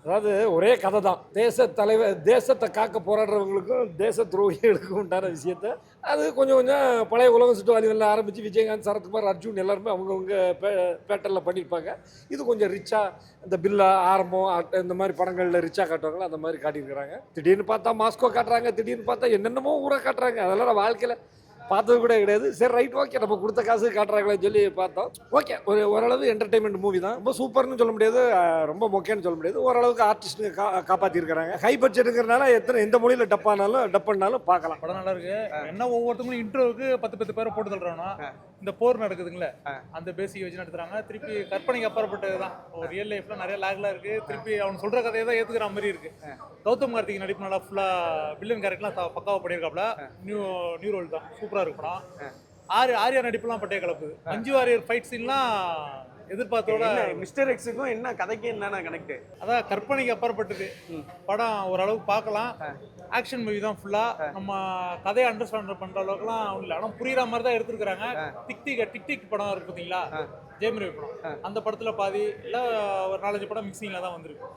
அதாவது ஒரே கதை தான். தேசத்தை காக்க போராடுறவங்களுக்கும், தேச துரோகிகளுக்கும் உண்டான விஷயத்த, அது கொஞ்சம் கொஞ்சம் பழைய உலகம் சுட்டு வாலிபன்ல ஆரம்பிச்சு விஜயகாந்த், சரத்குமார், அர்ஜுன் எல்லாருமே அவங்கவங்க பேட்டர்ல பண்ணியிருப்பாங்க. இது கொஞ்சம் ரிச்சா இந்த பில்லா, ஆரம்பம், இந்த மாதிரி படங்கள்ல ரிச்சா காட்டுவாங்களோ அந்த மாதிரி காட்டியிருக்கிறாங்க. திடீர்னு பார்த்தா மாஸ்கோ காட்டுறாங்க, திடீர்னு பார்த்தா என்னென்னமோ ஊரை காட்டுறாங்க. அதெல்லாம் நான் வாழ்க்கையில் பார்த்தது கூட கிடையாது. சரி ரைட், ஓகே, நம்ம கொடுத்த காசு காட்டுறாங்களேன்னு சொல்லி பார்த்தோம். ஓகே, ஓரளவு என்டர்டைன்மெண்ட் மூவி தான். ரொம்ப சூப்பர்னு சொல்ல முடியாது, ரொம்ப மொக்கேன்னு சொல்ல முடியாது. ஓரளவுக்கு ஆர்டிஸ்ட்டுங்க காப்பாற்றிருக்கிறாங்க. ஹை பட்ஜெட்டுங்கிறனால எந்த மொழியில் டப் பண்ணாலும் பார்க்கலாம். படம் நல்லா இருக்கு. என்ன ஒவ்வொருத்தவங்களும் இன்ட்ரோவுக்கு 10 பேரை போட்டு தள்ளுறானோ, இந்த போர் நடக்குதுங்களே அந்த பேசிக் வச்சு நடத்துறாங்க. திருப்பி கற்பனைக்கு அப்பாற்பட்டது தான். ஒரு ரியல் லைஃப்ல நிறைய லேக்லாம் இருக்கு. திருப்பி அவன் சொல்ற கதையை தான் ஏத்துக்கிற மாதிரி இருக்கு. கௌதம் கார்த்திக் நடிப்பு நல்லா ஃபுல்லா வில்லன் கேரக்டர்லாம் பக்காவா பண்ணியிருக்காப்ல. நியூ ரோல் தான், சூப்பரா இருக்கு படம். ஆர்யா நடிப்புலாம் பட்டைய கலப்பு. மஞ்சு வாரியர் ஃபைட் சீன்லாம் எதிர்பார்த்தோட. மிஸ்டர் எக்ஸுக்கும் என்ன கதைக்கு என்னன்னா கனெக்ட்? அதான் கற்பனைக்கு அப்பாற்பட்டது படம். ஓரளவுக்கு பார்க்கலாம். ஆக்ஷன் மூவி தான் ஃபுல்லா. நம்ம கதையை அண்டர்ஸ்டாண்ட் பண்ற அளவுக்குலாம் இல்லை, ஆனால் புரியுற மாதிரி தான் எடுத்துருக்காங்க. டிக் படம் இருக்கு பார்த்தீங்களா, ஜெயம் ரவி படம், அந்த படத்துல பாதி இல்லை ஒரு 4-5 படம் மிக்சிங்ல தான் வந்திருக்கு.